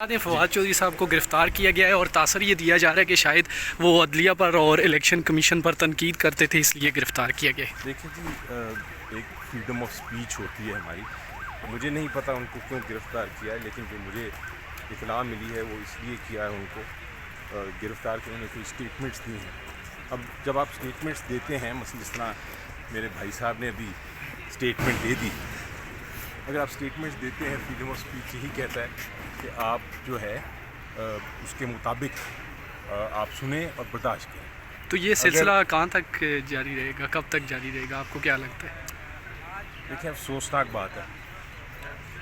فواد چودھری صاحب کو گرفتار کیا گیا ہے اور تاثر یہ دیا جا رہا ہے کہ شاید وہ عدلیہ پر اور الیکشن کمیشن پر تنقید کرتے تھے، اس لیے گرفتار کیا گیا ہے۔ دیکھیں جی، ایک فریڈم آف اسپیچ ہوتی ہے ہماری. مجھے نہیں پتہ ان کو کیوں گرفتار کیا ہے، لیکن جو مجھے اطلاع ملی ہے وہ اس لیے کیا ہے ان کو گرفتار کرنے کوئی اسٹیٹمنٹس دی ہیں. اب جب آپ اسٹیٹمنٹس دیتے ہیں، مثلا جس طرح میرے بھائی صاحب نے ابھی اسٹیٹمنٹ دے دی، اگر آپ اسٹیٹمنٹس دیتے ہیں، فریڈم آف اسپیچ یہی کہتا ہے کہ آپ جو ہے اس کے مطابق آپ سنیں اور برداشت کریں. تو یہ سلسلہ کہاں تک جاری رہے گا، کب تک جاری رہے گا، آپ کو کیا لگتا ہے؟ دیکھیں، افسوسناک بات ہے،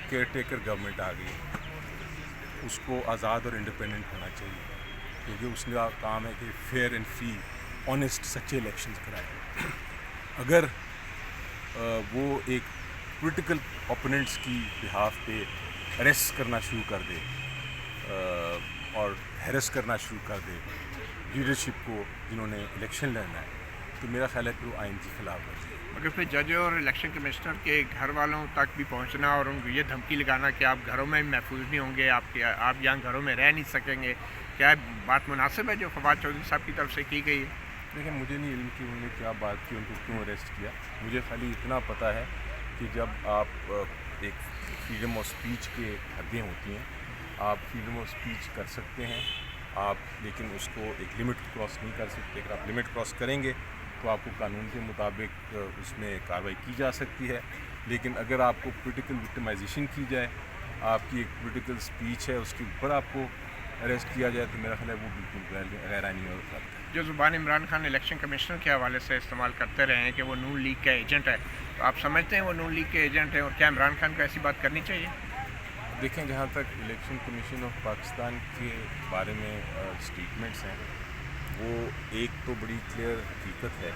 کیئر ٹیکر گورنمنٹ آ گئی، اس کو آزاد اور انڈیپینڈنٹ ہونا چاہیے، کیونکہ اس کا کام ہے کہ فیئر اینڈ فری آنیسٹ سچے الیکشنز کرائے. اگر وہ ایک پولیٹیکل اوپوننٹس کی بہاف پہ اریسٹ کرنا شروع کر دے اور ہیرس کرنا شروع کر دے لیڈرشپ کو جنہوں نے الیکشن لڑنا ہے، تو میرا خیال ہے کہ وہ آئین کی خلاف ورزی ہے. مگر پھر جج اور الیکشن کمشنر کے گھر والوں تک بھی پہنچنا اور ان کو یہ دھمکی لگانا کہ آپ گھروں میں محفوظ نہیں ہوں گے، آپ یہاں گھروں میں رہ نہیں سکیں گے، کیا بات مناسب ہے جو فواد چودھری صاحب کی طرف سے کی گئی ہے؟ دیکھیں، مجھے نہیں علم کہ انہوں نے کیا بات کی، ان کو کیوں اریسٹ کیا. مجھے خالی اتنا پتہ ہے کہ جب آپ ایک فریڈم آف اسپیچ کے حدیں ہوتی ہیں، آپ فریڈم آف اسپیچ کر سکتے ہیں آپ، لیکن اس کو ایک لمٹ کراس نہیں کر سکتے. اگر آپ لمٹ کراس کریں گے تو آپ کو قانون کے مطابق اس میں کارروائی کی جا سکتی ہے. لیکن اگر آپ کو پولیٹیکل وکٹمائزیشن کی جائے، آپ کی ایک پولیٹیکل اسپیچ ہے اس کے اوپر آپ کو اریسٹ کیا جائے، تو میرا خیال ہے وہ بالکل غیر آئینی اور غلط ہے. جو زبان عمران خان الیکشن کمشنر کے حوالے سے استعمال کرتے رہے ہیں کہ وہ نون لیگ کا ایجنٹ ہے، تو آپ سمجھتے ہیں وہ نون لیگ کے ایجنٹ ہیں، اور کیا عمران خان کو ایسی بات کرنی چاہیے؟ دیکھیں، جہاں تک الیکشن کمیشن آف پاکستان کے بارے میں اسٹیٹمنٹس ہیں، وہ ایک تو بڑی کلیئر حقیقت ہے،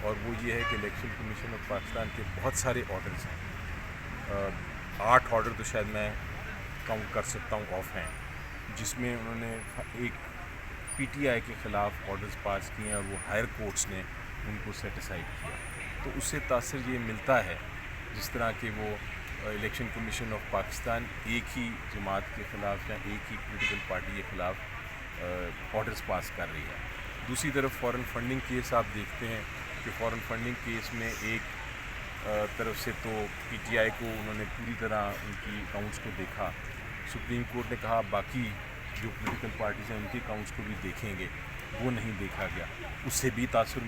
اور وہ یہ ہے کہ الیکشن کمیشن آف پاکستان کے بہت سارے آرڈرز ہیں. 8 آرڈر تو شاید میں کاؤنٹ کر سکتا ہوں آف ہیں، جس میں انہوں نے ایک پی ٹی آئی کے خلاف آرڈرز پاس کیے ہیں اور وہ ہائر کورٹس نے ان کو سیٹ اسائڈ کیا. تو اس سے تاثر یہ ملتا ہے جس طرح کہ وہ الیکشن کمیشن آف پاکستان ایک ہی جماعت کے خلاف یا ایک ہی پولیٹیکل پارٹی کے خلاف آرڈرز پاس کر رہی ہے. دوسری طرف فارن فنڈنگ کیس آپ دیکھتے ہیں کہ فارن فنڈنگ کیس میں ایک طرف سے تو پی ٹی آئی کو انہوں نے پوری طرح ان کی اکاؤنٹس کو دیکھا، سپریم کورٹ نے کہا باقی جو پولیٹیکل پارٹیز ہیں ان کے اکاؤنٹس کو بھی دیکھیں گے، وہ نہیں دیکھا گیا. اس سے بھی تاثر